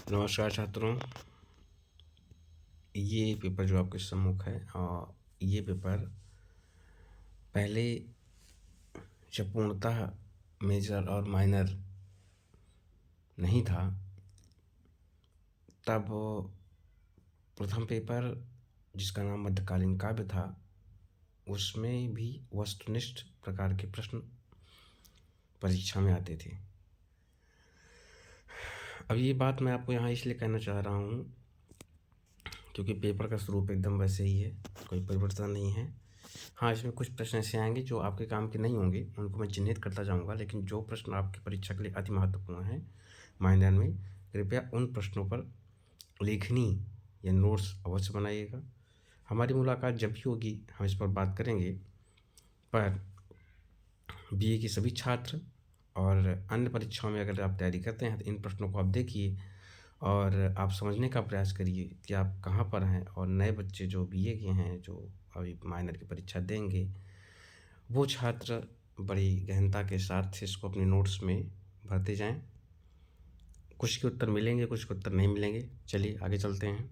नमस्कार छात्रों। ये पेपर जो आपके सम्मुख है ये पेपर पहले जब पूर्णतः मेजर और माइनर नहीं था तब प्रथम पेपर जिसका नाम मध्यकालीन काव्य था उसमें भी वस्तुनिष्ठ प्रकार के प्रश्न परीक्षा में आते थे। अब ये बात मैं आपको यहाँ इसलिए कहना चाह रहा हूँ क्योंकि पेपर का स्वरूप एकदम वैसे ही है, कोई परिवर्तन नहीं है। हाँ, इसमें कुछ प्रश्न ऐसे आएंगे जो आपके काम के नहीं होंगे, उनको मैं चिन्हित करता जाऊंगा, लेकिन जो प्रश्न आपकी परीक्षा के लिए अति महत्वपूर्ण हैं माइनर में, कृपया उन प्रश्नों पर लेखनी या नोट्स अवश्य बनाइएगा। हमारी मुलाकात जब भी होगी हम इस पर बात करेंगे, पर बीए के सभी छात्र और अन्य परीक्षाओं में अगर आप तैयारी करते हैं तो इन प्रश्नों को आप देखिए और आप समझने का प्रयास करिए कि आप कहाँ पर हैं। और नए बच्चे जो बीए के हैं, जो अभी माइनर की परीक्षा देंगे, वो छात्र बड़ी गहनता के साथ इसको अपने नोट्स में भरते जाएं। कुछ के उत्तर मिलेंगे, कुछ के उत्तर नहीं मिलेंगे। चलिए आगे चलते हैं।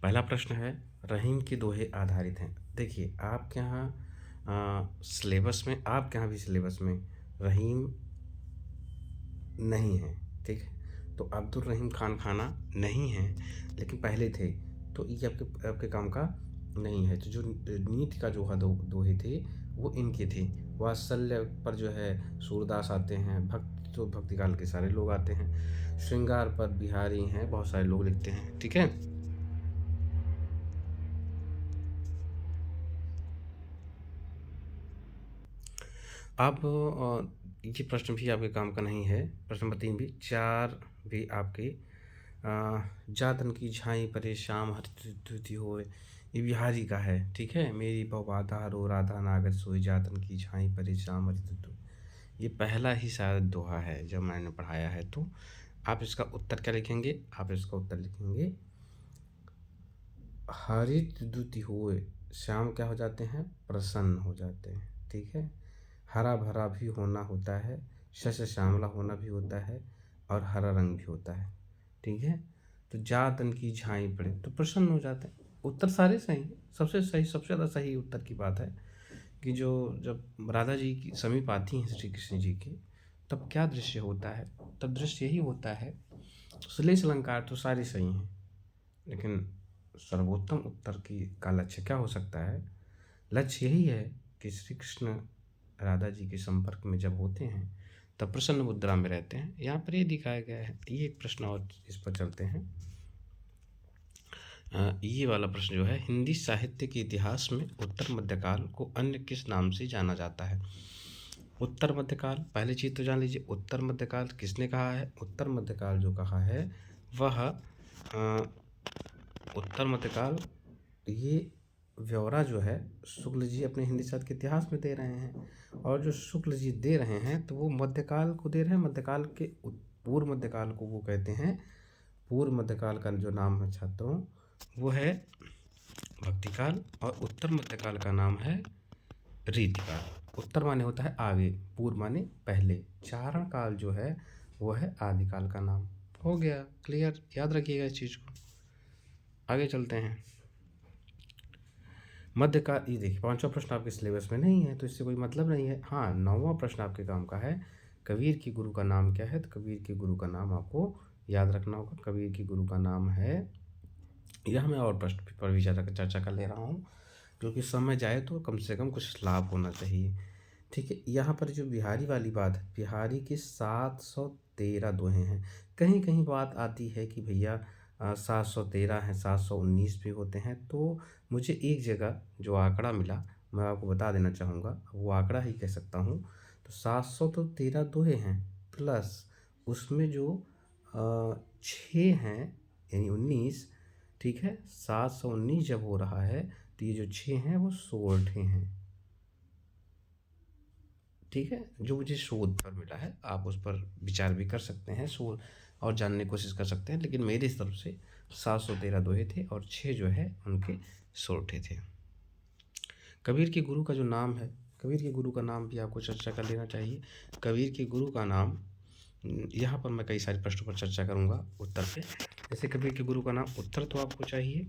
पहला प्रश्न है, रहीम के दोहे आधारित हैं। देखिए आपके यहाँ सिलेबस में, आपके यहाँ भी सिलेबस में रहीम नहीं है, ठीक है। तो अब्दुल रहीम खान खाना नहीं है, लेकिन पहले थे, तो ये आपके काम का नहीं है। तो जो नीति का दोहे थे वो इनके थे। वात्सल्य पर जो है सूरदास आते हैं, भक्ति तो भक्ति काल के सारे लोग आते हैं, श्रृंगार पर बिहारी हैं, बहुत सारे लोग लिखते हैं, ठीक है। अब ये प्रश्न भी आपके काम का नहीं है। प्रश्न नंबर 3 भी, 4 भी आपके जातन की झाई परे श्याम हरि होए, ये बिहारी का है, ठीक है। मेरी बवाधा रो राधा नागर सोई, जातन की झाई परे श्याम हरि, ये पहला ही शायद दोहा है जब मैंने पढ़ाया है। तो आप इसका उत्तर क्या लिखेंगे? आप इसका उत्तर लिखेंगे हरित द्युति होए, श्याम क्या हो जाते हैं? प्रसन्न हो जाते हैं, ठीक है। हरा भरा भी होना होता है, शस्य श्यामला होना भी होता है, और हरा रंग भी होता है, ठीक है। तो जा तन की झाई पड़े तो प्रसन्न हो जाते हैं। उत्तर सारे सही हैं। सबसे सही, सबसे ज़्यादा सही उत्तर की बात है कि जो जब राधा जी की समीप आती हैं श्री कृष्ण जी के, तब क्या दृश्य होता है? तब दृश्य यही होता है। श्लेष अलंकार तो सारे सही हैं, लेकिन सर्वोत्तम उत्तर का लक्ष्य क्या हो सकता है? लक्ष्य यही है कि श्री कृष्ण राधा जी के संपर्क में जब होते हैं तब प्रसन्न मुद्रा में रहते हैं। यहाँ पर ये दिखाया गया है। ये एक प्रश्न और इस पर चलते हैं। ये वाला प्रश्न जो है, हिंदी साहित्य के इतिहास में उत्तर मध्यकाल को अन्य किस नाम से जाना जाता है? उत्तर मध्यकाल, पहली चीज़ तो जान लीजिए, उत्तर मध्यकाल किसने कहा है? उत्तर मध्यकाल जो कहा है वह उत्तर मध्यकाल, ये ब्यौरा जो है शुक्ल जी अपने हिंदी साहित्य के इतिहास में दे रहे हैं, और जो शुक्ल जी दे रहे हैं तो वो मध्यकाल को दे रहे हैं। मध्यकाल के पूर्व मध्यकाल को वो कहते हैं, पूर्व मध्यकाल का जो नाम है छात्रों वो है भक्तिकाल, और उत्तर मध्यकाल का नाम है रीतिकाल। उत्तर माने होता है आगे, पूर्व माने पहले, चारण काल जो है वो है आदिकाल का नाम। हो गया क्लियर, याद रखिएगा इस चीज़ को। आगे चलते हैं। मध्यकाल, ये देखिए पांचवा प्रश्न आपके सिलेबस में नहीं है तो इससे कोई मतलब नहीं है। हाँ, 9वां प्रश्न आपके काम का है, कबीर के गुरु का नाम क्या है? तो कबीर के गुरु का नाम आपको याद रखना होगा। कबीर के गुरु का नाम है, यह मैं और प्रश्न पर भी चर्चा कर ले रहा हूँ क्योंकि समय जाए तो कम से कम कुछ लाभ होना चाहिए, ठीक है। यहाँ पर जो बिहारी वाली बात है, बिहारी के 713 दोहे हैं। कहीं कहीं बात आती है कि भैया 713 हैं, 719 भी होते हैं। तो मुझे एक जगह जो आंकड़ा मिला मैं आपको बता देना चाहूँगा, वो आंकड़ा ही कह सकता हूँ। तो 713 दोहे हैं, प्लस उसमें जो 6 हैं यानी 19, ठीक है। 719 जब हो रहा है तो ये जो 6 हैं वो 16 हैं, ठीक है। जो मुझे शोध पर मिला है, आप उस पर विचार भी कर सकते हैं, शोध और जानने की कोशिश कर सकते हैं, लेकिन मेरी तरफ से 713 दोहे थे और 6 जो है उनके सोरठे थे। कबीर के गुरु का जो नाम है कबीर के गुरु का नाम भी आपको चर्चा कर लेना चाहिए। कबीर के गुरु का नाम, यहाँ पर मैं कई सारे प्रश्नों पर चर्चा करूँगा उत्तर पे। जैसे कबीर के गुरु का नाम उत्तर तो आपको चाहिए,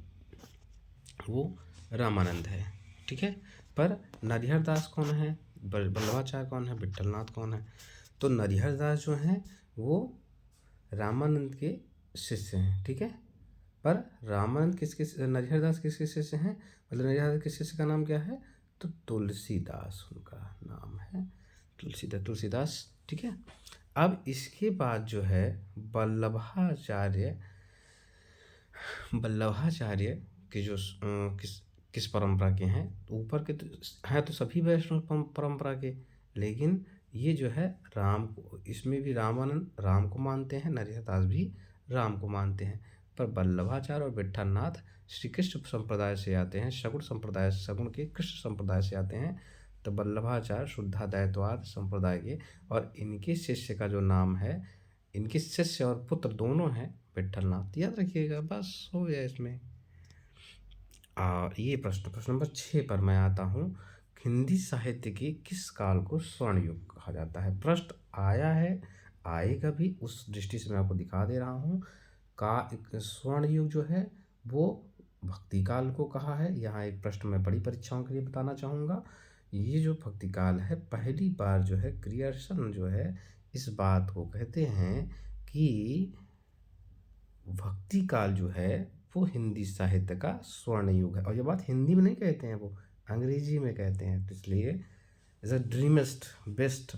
वो रामानंद है, ठीक है। पर नरिहर दास कौन है, वल्लभाचार्य कौन है, विट्ठलनाथ कौन है? तो नरिहर दास जो हैं वो रामानंद के शिष्य हैं, ठीक है। पर रामानंद नरिहर दास किसके शिष्य हैं? मतलब नरिहर दास के शिष्य का नाम क्या है? तो तुलसीदास उनका नाम है, तुलसीदास, ठीक है। अब इसके बाद जो है वल्लभाचार्य के जो किस परंपरा के हैं? ऊपर के तो हैं तो सभी वैष्णव परंपरा के, लेकिन ये जो है राम को, इसमें भी रामानंद राम को मानते हैं, नरिहर दास भी राम को मानते हैं। पर वल्लभाचार्य और विट्ठलनाथ श्री कृष्ण संप्रदाय से आते हैं, सगुण के कृष्ण संप्रदाय से आते हैं। तो वल्लभाचार्य शुद्धाद्वैतवाद संप्रदाय के, और इनके शिष्य का जो नाम है, इनके शिष्य और पुत्र दोनों हैं विट्ठलनाथ। याद रखिएगा, बस हो गया इसमें। ये प्रश्न नंबर 6 पर मैं आता हूँ। हिंदी साहित्य के किस काल को स्वर्ण युग कहा जाता है? प्रश्न आया है, आएगा भी, उस दृष्टि से मैं आपको दिखा दे रहा हूँ। स्वर्ण युग जो है वो भक्ति काल को कहा है। यहाँ एक प्रश्न मैं बड़ी परीक्षाओं के लिए बताना चाहूँगा। ये जो भक्ति काल है, पहली बार जो है ग्रियर्सन जो है इस बात को कहते हैं कि भक्ति काल जो है वो हिंदी साहित्य का स्वर्ण युग है। और ये बात हिंदी में नहीं कहते हैं, वो अंग्रेजी में कहते हैं। तो इसलिए इज अ ड्रीमेस्ट बेस्ट,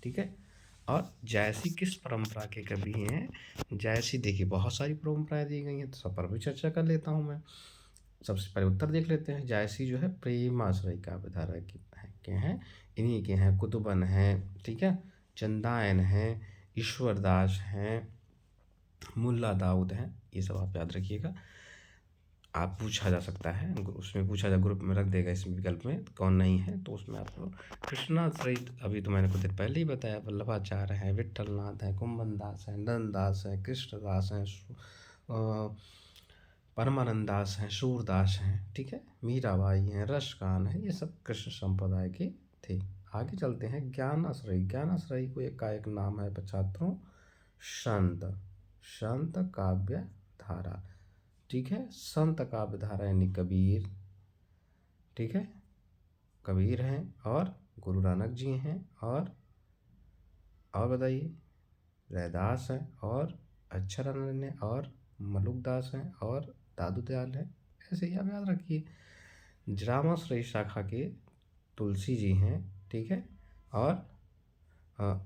ठीक है। और जायसी किस परंपरा के कवि हैं? जायसी देखिए बहुत सारी परंपराएं दी गई हैं, तो सब पर भी चर्चा कर लेता हूँ मैं। सबसे पहले उत्तर देख लेते हैं। जायसी जो है प्रेमाश्रय काव्यधारा के हैं, इन्हीं के हैं। कुतुबन हैं, ठीक है, चंदायन हैं, ईश्वरदास हैं, मुल्ला दाऊद हैं, ये सब आप याद रखिएगा। आप पूछा जा सकता है, उसमें पूछा जा, ग्रुप में रख देगा इसमें विकल्प में कौन नहीं है, तो उसमें आपको कृष्णाश्रय, अभी तो मैंने कुछ देर पहले ही बताया, वल्लभाचार्य हैं, विट्ठलनाथ हैं, कुंभन दास हैं, नंददास हैं, कृष्णदास हैं, परमानंद दास हैं, सूरदास हैं, ठीक है, मीराबाई हैं, रसकान है, ये सब कृष्ण संप्रदाय के थे। आगे चलते हैं। ज्ञानाश्रय को एक का एक नाम है छात्रों, संत काव्य धारा, ठीक है। संत काव्य धारा यानी कबीर, ठीक है, कबीर हैं, और गुरु नानक जी हैं, और बताइए, रैदास हैं, और अक्षरानंद हैं, और मलुकदास हैं, और दादू दयाल हैं। ऐसे ही आप याद रखिए। रामाश्रय शाखा के तुलसी जी हैं, ठीक है, और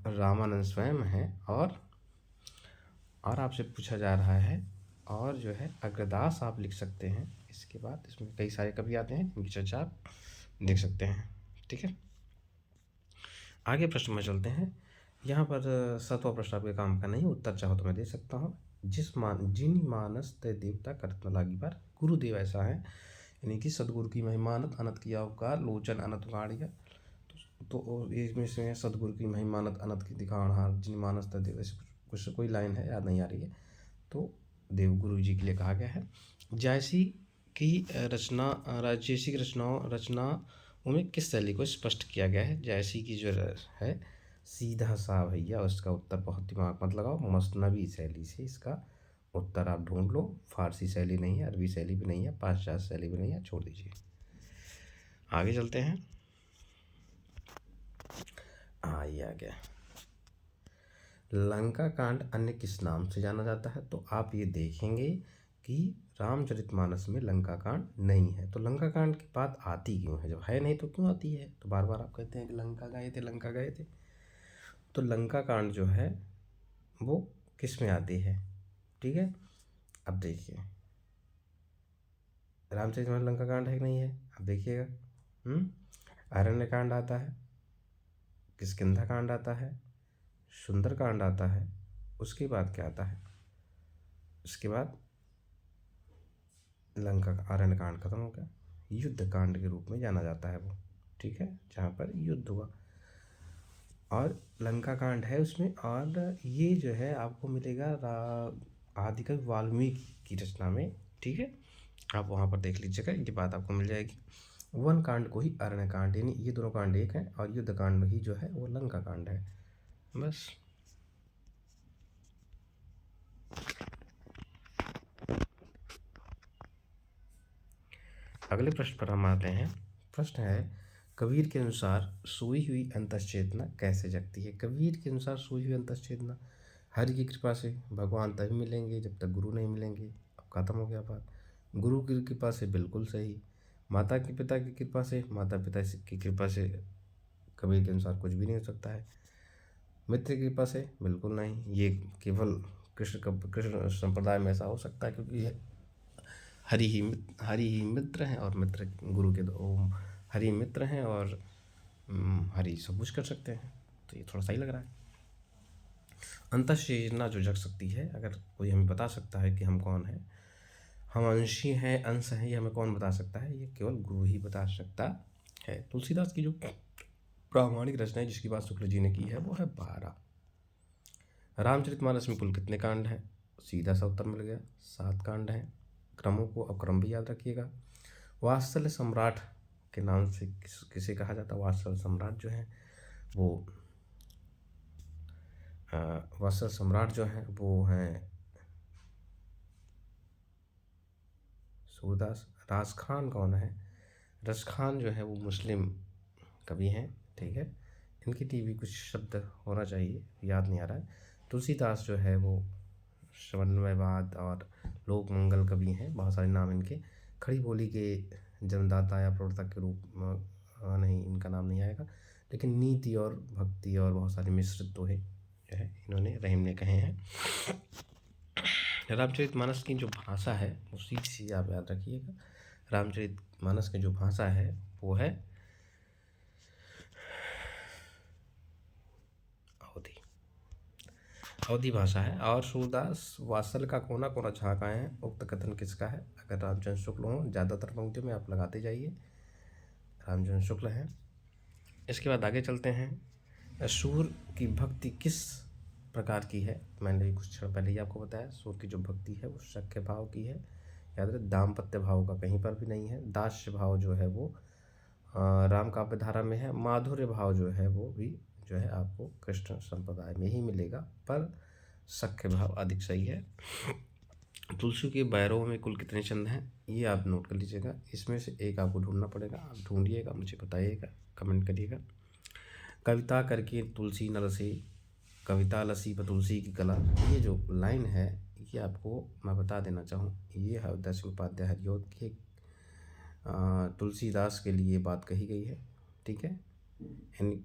रामानंद स्वयं हैं, और आपसे पूछा जा रहा है, और जो है अग्रदास आप लिख सकते हैं। इसके बाद इसमें कई सारे कवि आते हैं, इनकी चर्चा आप देख सकते हैं, ठीक है। आगे प्रश्न में चलते हैं। यहाँ पर 7वां प्रश्न आपके काम का नहीं, उत्तर चाहो तो मैं दे सकता हूँ। जिन मानस तय देवता करत न लागी बार, गुरुदेव ऐसा है, यानी कि सदगुरु की महिमानत अनंत किया उपकार, लोचन अनंत गाड़िया। तो इसमें से सदगुरु की महिमानत अनंत की दिखावनहार, जिन मानस तय देव, ऐसे कुछ कोई लाइन है, याद नहीं आ रही है, तो देवगुरु जी के लिए कहा गया है। जायसी की रचनाओं में किस शैली को स्पष्ट किया गया है? जायसी की जो है सीधा सा भैया, उसका उत्तर बहुत दिमाग मत लगाओ, मसनवी शैली से इसका उत्तर आप ढूंढ लो। फारसी शैली नहीं है, अरबी शैली भी नहीं है, पाश्चात्य शैली भी नहीं है, छोड़ दीजिए। आगे चलते हैं। ये आ गया। लंका कांड अन्य किस नाम से जाना जाता है? तो आप ये देखेंगे कि रामचरितमानस में लंका कांड नहीं है। तो लंका कांड की बात आती क्यों है? जब है नहीं तो क्यों आती है? तो बार बार आप कहते हैं कि लंका गए थे। तो लंका कांड जो है वो किस में आती है, ठीक है। अब देखिए, रामचरितमानस लंका कांड है कि नहीं है, अब देखिएगा। अरण्य कांड आता है, किष्किंधा कांड आता है, सुंदर कांड आता है, उसके बाद क्या आता है? उसके बाद लंका का अरण्य कांड खत्म हो गया, युद्ध कांड के रूप में जाना जाता है वो, ठीक है, जहाँ पर युद्ध हुआ, और लंका कांड है उसमें। और ये जो है आपको मिलेगा आदिकवि वाल्मीकि की रचना में, ठीक है, आप वहाँ पर देख लीजिएगा, ये बात आपको मिल जाएगी। वन कांड को ही अरण्य कांड, यानी ये दोनों कांड एक हैं और युद्ध कांड ही जो है वो लंका कांड है। बस। अगले प्रश्न पर हम आते हैं। प्रश्न है, कबीर के अनुसार सोई हुई अंतश्चेतना कैसे जगती है? कबीर के अनुसार सोई हुई अंतश्चेतना हरि की कृपा से, भगवान तभी मिलेंगे जब तक गुरु नहीं मिलेंगे। अब खत्म हो गया बात। गुरु की कृपा से बिल्कुल सही, माता के पिता की कृपा से, माता पिता की कृपा से कबीर के अनुसार कुछ भी नहीं हो सकता है। मित्र की कृपा से बिल्कुल नहीं, ये केवल कृष्ण संप्रदाय में ऐसा हो सकता है, क्योंकि हरि ही मित्र हैं और मित्र गुरु के दो, हरि मित्र हैं और हरि सब कुछ कर सकते हैं। तो ये थोड़ा सही लग रहा है। अंतःचेतना जो जग सकती है, अगर कोई हमें बता सकता है कि हम कौन हैं, हम अंशी हैं, अंश हैं, ये हमें कौन बता सकता है? ये केवल गुरु ही बता सकता है। तुलसीदास की जो प्रामाणिक रचना है जिसकी बात शुक्ल जी ने की है वो है 12। रामचरितमानस में कुल कितने कांड हैं? सीधा सा उत्तर मिल गया, 7 कांड हैं। क्रमों को, अब क्रम भी याद रखिएगा। वात्सल्य सम्राट के नाम से किसे कहा जाता है? वात्सल्य सम्राट जो है वो वात्सल्य सम्राट जो है वो हैं सूरदास। राजखान कौन है? रसखान जो है वो मुस्लिम कवि हैं, ठीक है। इनकी टीवी कुछ शब्द होना चाहिए, याद नहीं आ रहा है। तुलसीदास जो है वो समन्वयवाद और लोक मंगल कवि हैं, बहुत सारे नाम इनके। खड़ी बोली के जन्मदाता या प्रवर्तक के रूप में नहीं, इनका नाम नहीं आएगा, लेकिन नीति और भक्ति और बहुत सारे मिश्रित दोहे जो है इन्होंने रहीम ने कहे हैं। रामचरितमानस की जो भाषा है वो सीधी सी आप याद रखिएगा। रामचरितमानस की जो भाषा है वो है अवधी भाषा है। और सूरदास वात्सल का कोना कोना झाँकाए हैं, उक्त कथन किसका है? अगर रामचंद्र शुक्ल हों, ज़्यादातर पंक्तियों में आप लगाते जाइए, रामचंद्र शुक्ल हैं। इसके बाद आगे चलते हैं। सूर की भक्ति किस प्रकार की है? मैंने भी कुछ क्षण पहले ही आपको बताया, सूर की जो भक्ति है वो सख्य भाव की है। याद रहे, दाम्पत्य भाव का कहीं पर भी नहीं है। दास्य भाव जो है वो राम काव्य धारा में है। माधुर्य भाव जो है वो भी जो है आपको कृष्ण संप्रदाय में ही मिलेगा, पर सख्य भाव अधिक सही है। तुलसी के बैरों में कुल कितने छंद हैं? ये आप नोट कर लीजिएगा। इसमें से एक आपको ढूंढना पड़ेगा, आप ढूंढिएगा, मुझे बताइएगा, कमेंट करिएगा। कविता करके तुलसी न रसे, कविता लसी ब तुलसी की कला, ये जो लाइन है ये आपको मैं बता देना चाहूँ, ये हरदास उपाध्याय हरिऔध की तुलसीदास के लिए बात कही गई है, ठीक है। यानी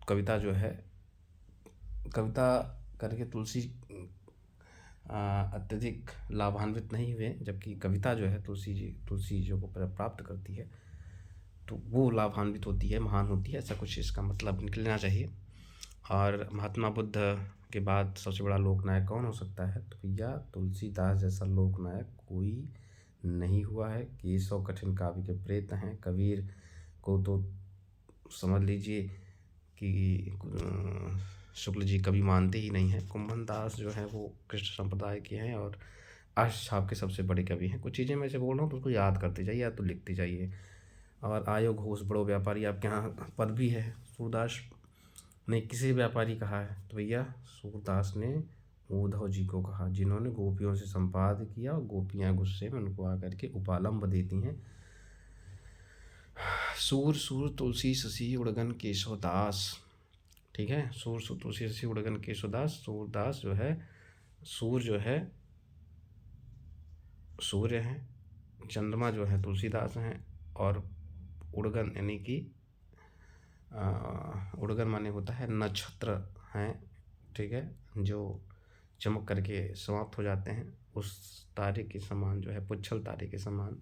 कविता जो है, कविता करके तुलसी अत्यधिक लाभान्वित नहीं हुए, जबकि कविता जो है तुलसी जो को प्राप्त करती है तो वो लाभान्वित होती है, महान होती है, ऐसा कुछ इसका मतलब निकलना चाहिए। और महात्मा बुद्ध के बाद सबसे बड़ा लोकनायक कौन हो सकता है? तो भैया तुलसीदास जैसा लोकनायक कोई नहीं हुआ है। केशव कठिन काव्य के प्रेत हैं। कबीर को तो समझ लीजिए कि शुक्ल जी कभी मानते ही नहीं हैं। कुंभन दास जो है वो कृष्ण संप्रदाय के हैं और अष्टछाप के सबसे बड़े कवि हैं। कुछ चीज़ें मैं ऐसे बोल रहा हूँ तो उसको याद करते जाइए या तो लिखते जाइए। और आयो घोष बड़ो व्यापारी आपके यहाँ पद भी है। सूरदास ने किसे व्यापारी कहा है? तो भैया सूरदास ने उद्धव जी को कहा, जिन्होंने गोपियों से संवाद किया और गोपियाँ गुस्से में उनको आकर के उपालंब देती हैं। सूर सूर तुलसी शशि उड़गन केशवदास, ठीक है। सूर सूर तुलसी शशि उड़गन केशवदास। सूरदास जो है, सूर जो है सूर्य हैं, चंद्रमा जो है तुलसीदास हैं, और उड़गन यानी कि उड़गन माने होता है नक्षत्र हैं, ठीक है, जो चमक करके समाप्त हो जाते हैं, उस तारे के समान जो है, पुच्छल तारे के समान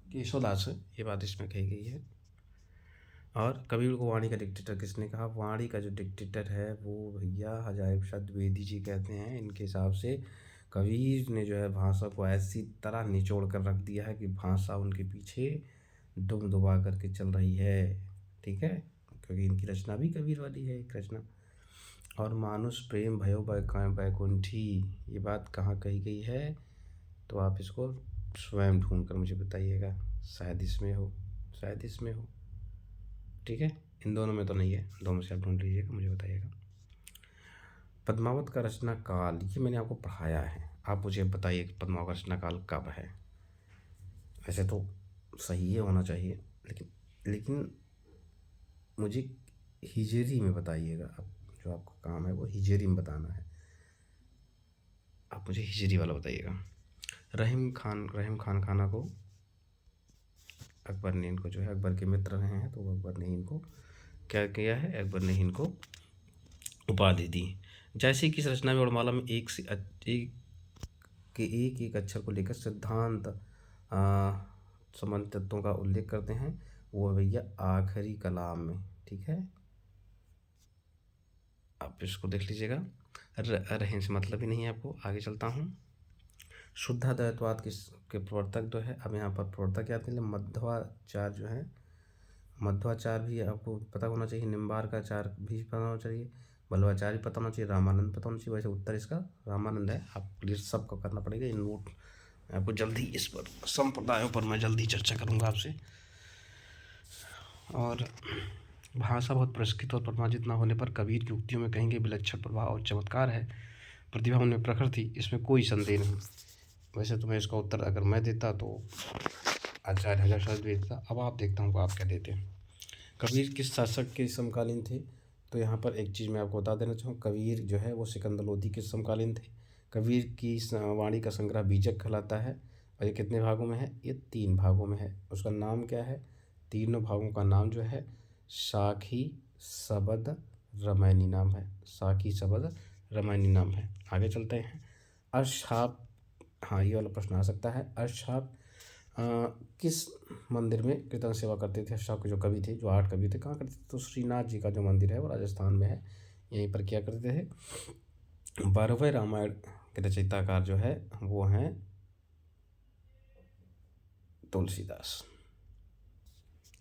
केशवदास है, ये बात इसमें कही गई है। और कबीर को वाणी का डिक्टेटर किसने कहा? वाणी का जो डिक्टेटर है वो भैया हजारी प्रसाद द्विवेदी जी कहते हैं। इनके हिसाब से कबीर ने जो है भाषा को ऐसी तरह निचोड़ कर रख दिया है कि भाषा उनके पीछे दुम दुबा करके चल रही है, ठीक है, क्योंकि इनकी रचना भी कबीर वाली है एक रचना। और मानुष प्रेम भयो बैकुंठी, ये बात कहाँ कही गई है? तो आप इसको स्वयं ढूंढ कर मुझे बताइएगा। शायद इसमें हो, शायद इसमें हो। ठीक है, इन दोनों में तो नहीं है, दोनों से आप ढूंढ लीजिएगा, मुझे बताइएगा। पद्मावत का रचना काल, ये मैंने आपको पढ़ाया है, आप मुझे बताइए कि पद्मावत का रचना काल कब है। वैसे तो सही है, होना चाहिए, लेकिन मुझे हिजरी में बताइएगा। आप जो आपका काम है वो हिजरी में बताना है, आप मुझे हिजरी वाला बताइएगा। रहीम खान खाना को अकबर ने, इनको जो है अकबर के मित्र रहे हैं, तो अकबर ने इनको क्या किया है, अकबर ने इनको उपाधि दी। जैसे कि इस रचना में वर्णमाला में एक एक अक्षर को लेकर सिद्धांत संबंधित तत्वों का उल्लेख करते हैं, वो भैया आखिरी कलाम में। ठीक है, आप इसको देख लीजिएगा। रहीम से मतलब ही नहीं है आपको। आगे चलता हूँ। शुद्धाद्वैतवाद के प्रवर्तक जो है, अब यहाँ पर प्रवर्तक याद कर लें, मध्वाचार्य जो है, मध्वाचार्य भी आपको पता होना चाहिए, निम्बार्काचार्य भी पता होना चाहिए, बल्लवाचार्य पता होना चाहिए, रामानंद पता होना चाहिए। वैसे उत्तर इसका रामानंद है। आप क्लियर सबको करना पड़ेगा। इन नोट आपको जल्दी इस पर संप्रदायों पर मैं जल्दी चर्चा करूँगा आपसे। और भाषा बहुत पुरस्कृत और परिमार्जित न होने पर कबीर की उक्तियों में कहेंगे विलक्षण प्रभाव और चमत्कार है, प्रतिभा उनमें प्रखर थी, इसमें कोई संदेह नहीं। वैसे तो मैं इसका उत्तर अगर मैं देता तो आचार्य हजार शायद देता। अब आप देखता हूँ आप क्या देते हैं। कबीर किस शासक के समकालीन थे, तो यहाँ पर एक चीज़ मैं आपको बता देना चाहूँ। कबीर जो है वो सिकंदर लोधी के समकालीन थे। कबीर की वाणी का संग्रह बीजक कहलाता है, और ये कितने भागों में है, ये 3 भागों में है। उसका नाम क्या है, तीनों भागों का नाम जो है साखी शबद रामायणी नाम है, साखी शबद रामायणी नाम है। आगे चलते हैं। अष्टछाप, हाँ ये वाला प्रश्न आ सकता है। अष्टछाप किस मंदिर में कीर्तन सेवा करते थे? अष्टछाप के जो कवि थे, जो 8 कवि थे, कहाँ करते थे? तो श्रीनाथ जी का जो मंदिर है वो राजस्थान में है, यहीं पर क्या करते थे। 12वें रामायण के रचयिताकार जो है वो हैं तुलसीदास।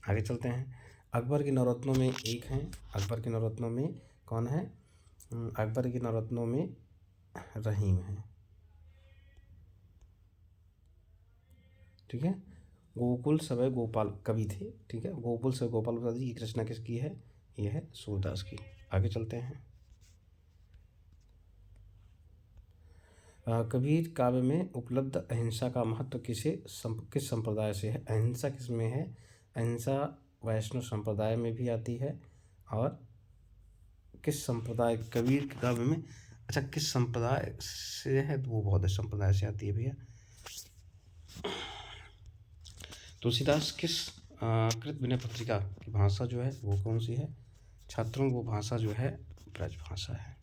आगे चलते हैं। अकबर के नवरत्नों में एक हैं, अकबर के नवरत्नों में कौन है? अकबर के नवरत्नों में रहीम है। ठीक है, गोकुल सवै गोपाल कवि थे। ठीक है, गोकुल सवै गोपाल बता दी, एक रचना किसकी है? ये है सूरदास की। आगे चलते हैं। कबीर काव्य में उपलब्ध अहिंसा का महत्व किस संप्रदाय से है? अहिंसा किस में है? अहिंसा वैष्णव संप्रदाय में भी आती है। और किस संप्रदाय, कबीर के काव्य में, अच्छा किस संप्रदाय से है? तो वो बौद्ध संप्रदाय से आती है भैया। तुलसीदास किस कृत विनय पत्रिका की भाषा जो है वो कौन सी है? छात्रों, वो भाषा जो है ब्रज भाषा है।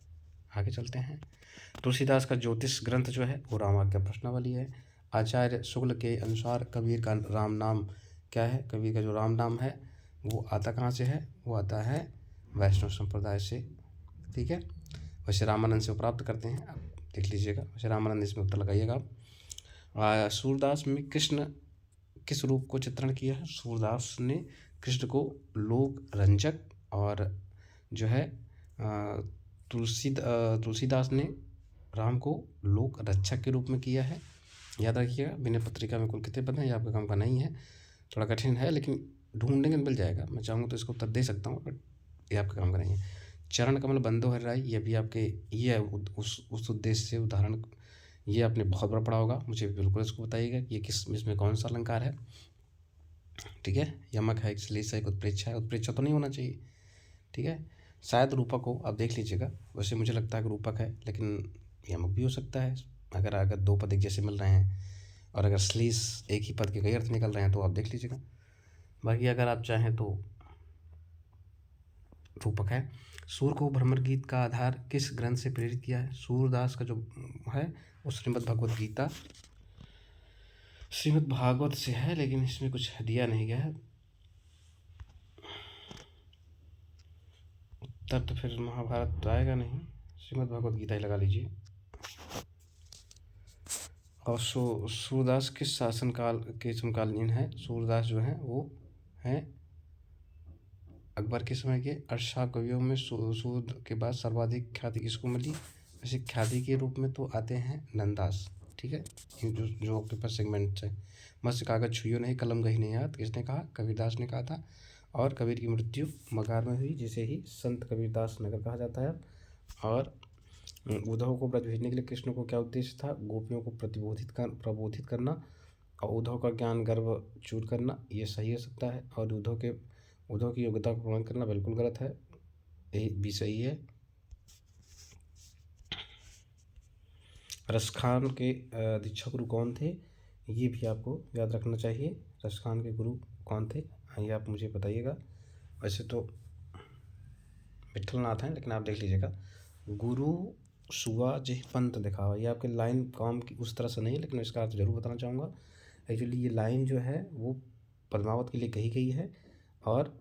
आगे चलते हैं। तुलसीदास का ज्योतिष ग्रंथ जो है वो रामाज्ञा प्रश्नावली है। आचार्य शुक्ल के अनुसार कबीर का राम नाम क्या है? कबीर का जो राम नाम है वो आता कहाँ से है? वो आता है वैष्णव संप्रदाय से। ठीक है, वैसे रामानंद से प्राप्त करते हैं, आप देख लीजिएगा। वैसे रामानंद इसमें उत्तर लगाइएगा आप। सूरदास में कृष्ण किस रूप को चित्रण किया है? सूरदास ने कृष्ण को लोक रंजक और जो है तुलसीदास ने राम को लोक रक्षक के रूप में किया है। याद रखिएगा। विनय पत्रिका में कुल कितने पद हैं? ये आपके काम का नहीं है, थोड़ा कठिन है, लेकिन ढूंढने में मिल जाएगा। मैं चाहूँगा तो इसको उत्तर दे सकता हूँ, बट ये आपके काम का नहीं है। चरण कमल बंदो हरिराई, ये भी आपके ये उस उद्देश्य से उदाहरण, ये आपने बहुत बार पढ़ा होगा। मुझे बिल्कुल इसको बताइएगा कि ये किस, इसमें कौन सा अलंकार है। ठीक है, यमक है, श्लेष है, उत्प्रेक्षा है। उत्प्रेक्षा तो नहीं होना चाहिए। ठीक है, शायद रूपक हो, आप देख लीजिएगा। वैसे मुझे लगता है कि रूपक है, लेकिन यमक भी हो सकता है। अगर 2 पद एक जैसे मिल रहे हैं और अगर श्लेष एक ही पद के कई अर्थ निकल रहे हैं तो आप देख लीजिएगा। बाकी अगर आप चाहें तो रूपक है। सूर को भ्रमर गीत का आधार किस ग्रंथ से प्रेरित किया है? सूरदास का जो है वो श्रीमद् भगवत गीता, श्रीमद् भागवत से है, लेकिन इसमें कुछ दिया नहीं गया है उत्तर, तो फिर महाभारत तो आएगा नहीं, श्रीमद् भगवत गीता ही लगा लीजिए। और सूरदास किस शासनकाल के समकालीन है? सूरदास जो है वो हैं अकबर के समय के। अष्टछाप कवियों में सूद के बाद सर्वाधिक ख्याति किसको मिली? वैसे ख्याति के रूप में तो आते हैं नंदास। ठीक है, ये जो आपके पास सेगमेंट्स हैं। मत्स्य कागज छुइयो नहीं, कलम गही नहीं याद, किसने कहा? कबीरदास ने कहा था। और कबीर की मृत्यु मगार में हुई, जिसे ही संत कबीरदास नगर कहा जाता है। और उद्धव को ब्रज भेजने के लिए कृष्ण को क्या उद्देश्य था? गोपियों को प्रबोधित करना और उद्धव का ज्ञान गर्व चूर करना, ये सही हो सकता है। और उद्धव की योग्यता को प्रमाण करना बिल्कुल गलत है, यही भी सही है। रसखान के दीक्षा गुरु कौन थे? ये भी आपको याद रखना चाहिए। रसखान के गुरु कौन थे, ये आप मुझे बताइएगा। वैसे तो विठलनाथ हैं, लेकिन आप देख लीजिएगा। गुरु सुआ जिह पंथ दिखावा, ये आपके लाइन काम की उस तरह से नहीं है, लेकिन इसका अर्थ जरूर बताना चाहूँगा। एक्चुअली ये लाइन जो है वो पद्मावत के लिए कही गई है, और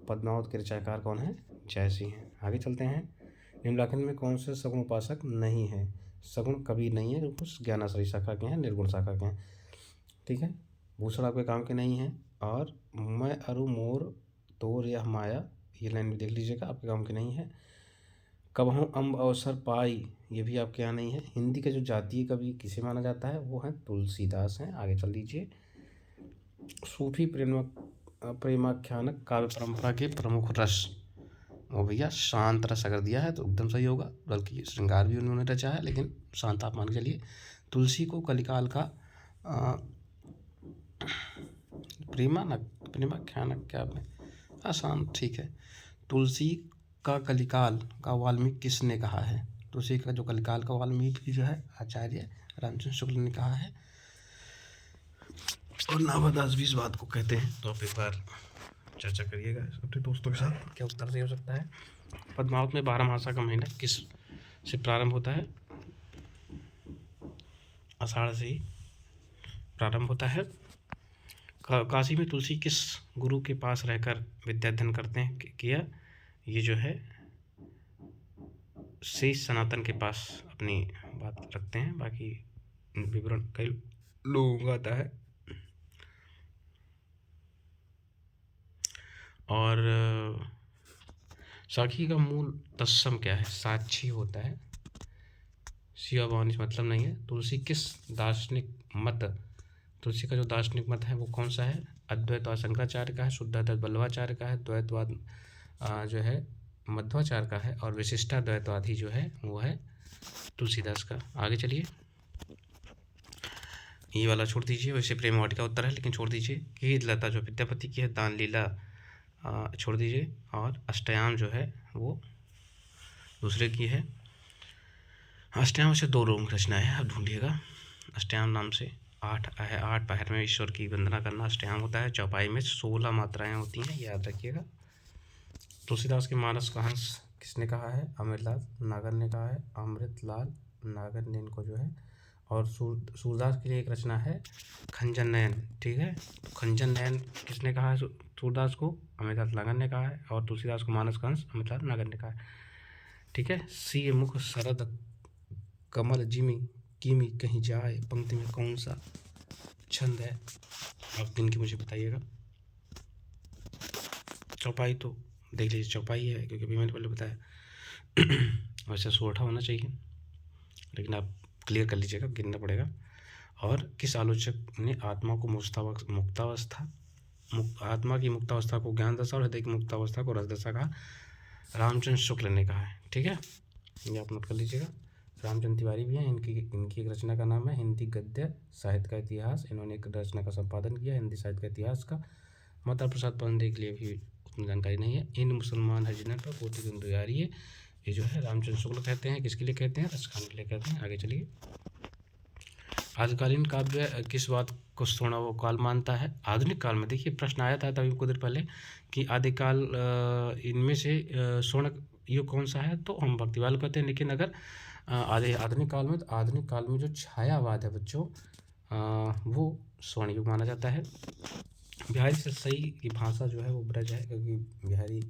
पद्मावत के रचनाकार कौन है? जयसिंह हैं। आगे चलते हैं। निम्नलिखित में कौन से सगुण उपासक नहीं है? सगुण कभी नहीं है, कुछ ज्ञानाश्रयी शाखा के हैं, निर्गुण शाखा के हैं। ठीक है, भूषण आपके काम के नहीं है। और मैं अरु मोर तोर यह माया, ये लाइन भी देख लीजिएगा, आपके काम की नहीं है। कबहूँ अम्ब अवसर पाई, ये भी आपके यहाँ नहीं है। हिंदी का जो जातीय कवि किसे माना जाता है? वो हैं तुलसीदास हैं। आगे चल दीजिए। सूफी प्रेमाख्यानक काव्य परंपरा के प्रमुख रस, वो भैया शांत रस अगर दिया है तो एकदम सही होगा, बल्कि श्रृंगार भी उन्होंने रचा है, लेकिन शांत आप मान के चलिए। तुलसी को कलिकाल का प्रेमाख्यानक क्या आपने आसान, ठीक है। तुलसी का कलिकाल का वाल्मीकि किसने कहा है? तुलसी का जो कलिकाल का वाल्मीकि जो है आचार्य रामचंद्र शुक्ल ने कहा है। और नाभादास भी इस बात को कहते हैं। तो आप एक बार चर्चा करिएगा अपने दोस्तों के साथ, क्या उत्तर सही हो सकता है। पद्मावत में 12 मासा का महीना किस से प्रारंभ होता है? आषाढ़ से ही प्रारंभ होता है। काशी में तुलसी किस गुरु के पास रहकर विद्याध्ययन करते हैं किया? ये जो है शेष सनातन के पास अपनी बात रखते हैं, बाकी विवरण कई लोगों का आता है। और साखी का मूल तत्सम क्या है? साक्षी होता है, शिवा भवानी से मतलब नहीं है। तुलसी किस दार्शनिक मत, तुलसी का जो दार्शनिक मत है वो कौन सा है? अद्वैतवाद शंकराचार्य का है, शुद्धाद्वैत वल्लभाचार्य का है, द्वैतवाद जो है मध्वाचार्य का है, और विशिष्टाद्वैतवाद ही जो है वो है तुलसीदास का। आगे चलिए, ये वाला छोड़ दीजिए, वैसे प्रेम वाटिका उत्तर है, लेकिन छोड़ दीजिए। कि लता जो विद्यापति की है, दान लीला छोड़ दीजिए, और अष्टयाम जो है वो दूसरे की है। अष्टयाम से 2 रोम रचनाएं हैं, आप ढूंढिएगा। अष्टयाम नाम से 8 है, 8 पहर में ईश्वर की वंदना करना अष्टयाम होता है। चौपाई में 16 मात्राएं होती हैं, याद रखिएगा। तुलसीदास के मानस का हंस किसने कहा है? अमृतलाल नागर ने कहा है, अमृतलाल नागर ने इनको जो है। और सूरदास के लिए एक रचना है खंजन नयन, ठीक है। तो खंजन नयन किसने कहा है सूरदास को? अमृतलाल नागर ने कहा है। और तुलसीदास को मानस का हंस अमृतलाल नागर ने कहा है, ठीक है। सी मुख शरद कमल जिमी किमी कहीं जाए, पंक्ति में कौन सा छंद है? आप दिन की मुझे बताइएगा। चौपाई तो देख लीजिए, चौपाई है, क्योंकि अभी मैंने पहले बताया। वैसे सोरठा होना चाहिए, लेकिन आप क्लियर कर लीजिएगा, गिनना पड़ेगा। और किस आलोचक ने आत्मा को आत्मा की मुक्तावस्था को ज्ञान दशा और हृदय की मुक्तावस्था को रस दशा कहा? रामचंद्र शुक्ल ने कहा है, ठीक है। ये आप नोट कर लीजिएगा। रामचंद्र तिवारी भी हैं, इनकी एक रचना का नाम है हिंदी गद्य साहित्य का इतिहास। इन्होंने एक रचना का संपादन किया हिंदी साहित्य का इतिहास का। माता प्रसाद पांडे के लिए भी उतनी जानकारी नहीं है। इन मुसलमान हरिजनर पर कोटि बिंदु जारी है, ये जो है रामचंद्र शुक्ल कहते हैं। किसके लिए कहते हैं? रसखान के लिए कहते हैं। आगे चलिए। आदिकालीन काव्य किस बात को स्वर्णव काल मानता है? आधुनिक काल में, देखिए प्रश्न आया था तभी कुछ देर पहले कि आदिकाल इनमें से स्वर्ण युग कौन सा है, तो हम भक्तिवाल कहते हैं। लेकिन अगर आधुनिक काल में, तो आधुनिक काल में जो छायावाद है बच्चों, वो स्वर्ण युग माना जाता है। बिहारी से सही की भाषा जो है वो ब्रज है, क्योंकि बिहारी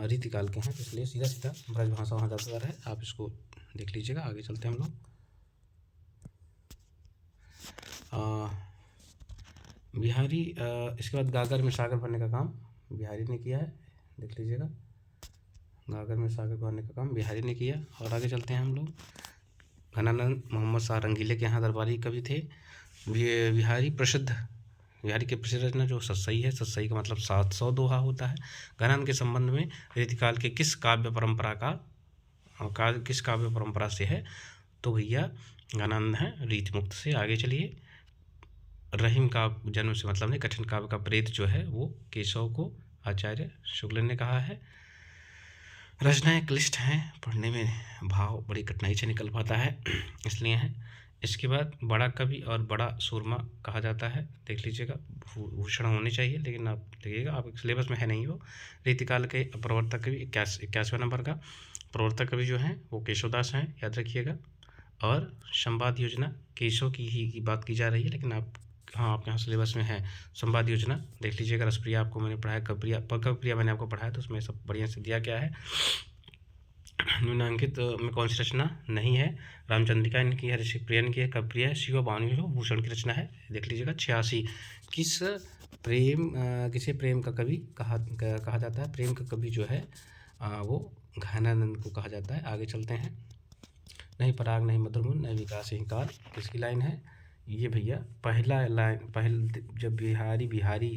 रीतिकाल के हैं, इसलिए सीधा सीधा ब्रज भाषा वहाँ ज़्यादातर है। आप इसको देख लीजिएगा। आगे चलते हैं हम लोग। बिहारी इसके बाद गागर में सागर भरने का काम बिहारी ने किया है, देख लीजिएगा। गागर में सागर भरने का काम बिहारी ने किया। और आगे चलते हैं हम लोग। घनानंद मोहम्मद शाह रंगीले के यहाँ दरबारी कवि थे। बिहारी के प्रसिद्ध रचना जो सतसई है, सतसई का मतलब 700 दोहा होता है। घनानंद के संबंध में रीतिकाल के किस काव्य परंपरा से है, तो भैया घनानंद है रीतिमुक्त से। आगे चलिए, रहीम का जन्म से मतलब नहीं, कठिन काव्य का प्रेत जो है वो केशव को आचार्य शुक्ल ने कहा है। रचनाएं क्लिष्ट हैं, पढ़ने में भाव बड़ी कठिनाई से निकल पाता है, इसलिए है। इसके बाद बड़ा कवि और बड़ा सूरमा कहा जाता है, देख लीजिएगा, भूषण होने चाहिए, लेकिन आप देखिएगा आप सिलेबस में है नहीं वो। रीतिकाल के प्रवर्तक कवि 81वें नंबर का प्रवर्तक कवि जो हैं वो केशवदास हैं, याद रखिएगा। और संवाद योजना केशव की ही बात की जा रही है, लेकिन आपके यहाँ सिलेबस में है संवाद योजना, देख लीजिएगा। रसप्रिया आपको मैंने पढ़ाया, कवप्रिया मैंने आपको पढ़ाया, तो उसमें सब बढ़िया से दिया गया है। निम्नांकित में कौन सी रचना नहीं है? रामचंद्रिका इनकी है, ऋषिप्रिया इनकी है, कवप्रिया है, शिव भानु भूषण की रचना है, देख लीजिएगा। 86 किसे प्रेम का कवि कहा जाता है? प्रेम का कवि जो है वो घनानंद को कहा जाता है। आगे चलते हैं। नहीं पराग नहीं मधुरमुन नहीं विकास काल, किसकी लाइन है ये भैया? जब बिहारी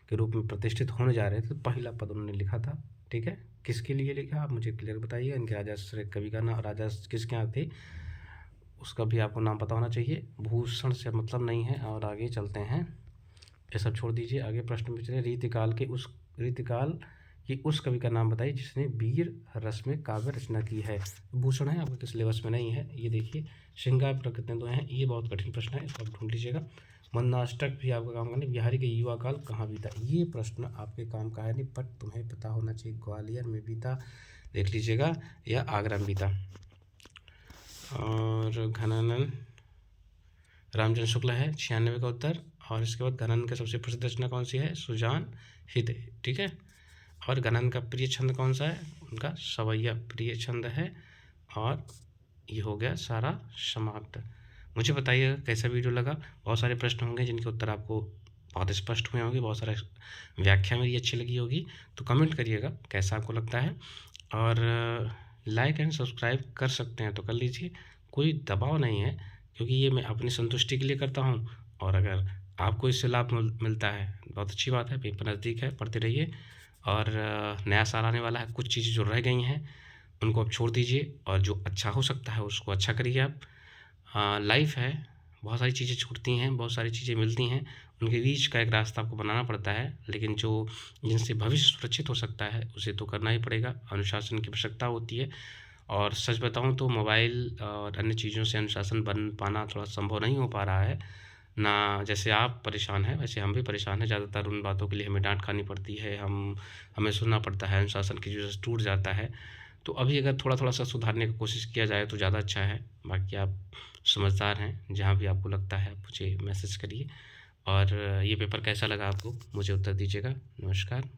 के रूप में प्रतिष्ठित होने जा रहे थे तो पहला पद उन्होंने लिखा था, ठीक है। किसके लिए लिखा आप मुझे क्लियर बताइए। इनके राजा कवि का नाम राजा किसके यहाँ थे उसका भी आपको नाम पता होना चाहिए। भूषण से मतलब नहीं है। और आगे चलते हैं, ये सब छोड़ दीजिए, आगे प्रश्न में चले। रीतिकाल की उस कवि का नाम बताइए जिसने वीर रस में काव्य रचना की है। भूषण है, आपके सिलेबस में नहीं है, ये देखिए। श्रृंगार प्रकृति दो हैं, ये बहुत कठिन प्रश्न है, इसको आप ढूंढ लीजिएगा। मंदाष्टक भी आपका काम करना। बिहारी के युवा काल कहाँ बीता, ये प्रश्न आपके काम का है नहीं, बट तुम्हें पता होना चाहिए। ग्वालियर में बीता, देख लीजिएगा, या आगरा में बीता। और घनानंद रामचंद्र शुक्ला है 96 का उत्तर। और इसके बाद घनानंद का सबसे प्रसिद्ध रचना कौन सी है? सुजान हित, ठीक है। और घनानंद का प्रिय छंद कौन सा है? उनका सवैया प्रिय छंद है। और ये हो गया सारा समाप्त। मुझे बताइए कैसा वीडियो लगा। बहुत सारे प्रश्न होंगे जिनके उत्तर आपको बहुत स्पष्ट हुए होंगे, बहुत सारा व्याख्या मेरी अच्छी लगी होगी, तो कमेंट करिएगा कैसा आपको लगता है। और लाइक एंड सब्सक्राइब कर सकते हैं तो कर लीजिए, कोई दबाव नहीं है, क्योंकि ये मैं अपनी संतुष्टि के लिए करता हूँ। और अगर आपको इससे लाभ मिलता है बहुत अच्छी बात है। पेपर नज़दीक है, पढ़ते रहिए। और नया साल आने वाला है, कुछ चीज़ें जो रह गई हैं उनको आप छोड़ दीजिए, और जो अच्छा हो सकता है उसको अच्छा करिए आप। लाइफ है, बहुत सारी चीज़ें छूटती हैं, बहुत सारी चीज़ें मिलती हैं, उनके बीच का एक रास्ता आपको बनाना पड़ता है। लेकिन जिनसे भविष्य सुरक्षित हो सकता है उसे तो करना ही पड़ेगा, अनुशासन की आवश्यकता होती है। और सच बताऊं तो मोबाइल और अन्य चीज़ों से अनुशासन बन पाना थोड़ा संभव नहीं हो पा रहा है ना। जैसे आप परेशान हैं वैसे हम भी परेशान हैं, ज़्यादातर उन बातों के लिए हमें डांट खानी पड़ती है, हमें सुनना पड़ता है, अनुशासन की वजह से टूट जाता है। तो अभी अगर थोड़ा सा सुधारने की कोशिश किया जाए तो ज़्यादा अच्छा है। बाकी आप समझदार हैं, जहाँ भी आपको लगता है मुझे मैसेज करिए। और ये पेपर कैसा लगा आपको मुझे उत्तर दीजिएगा। नमस्कार।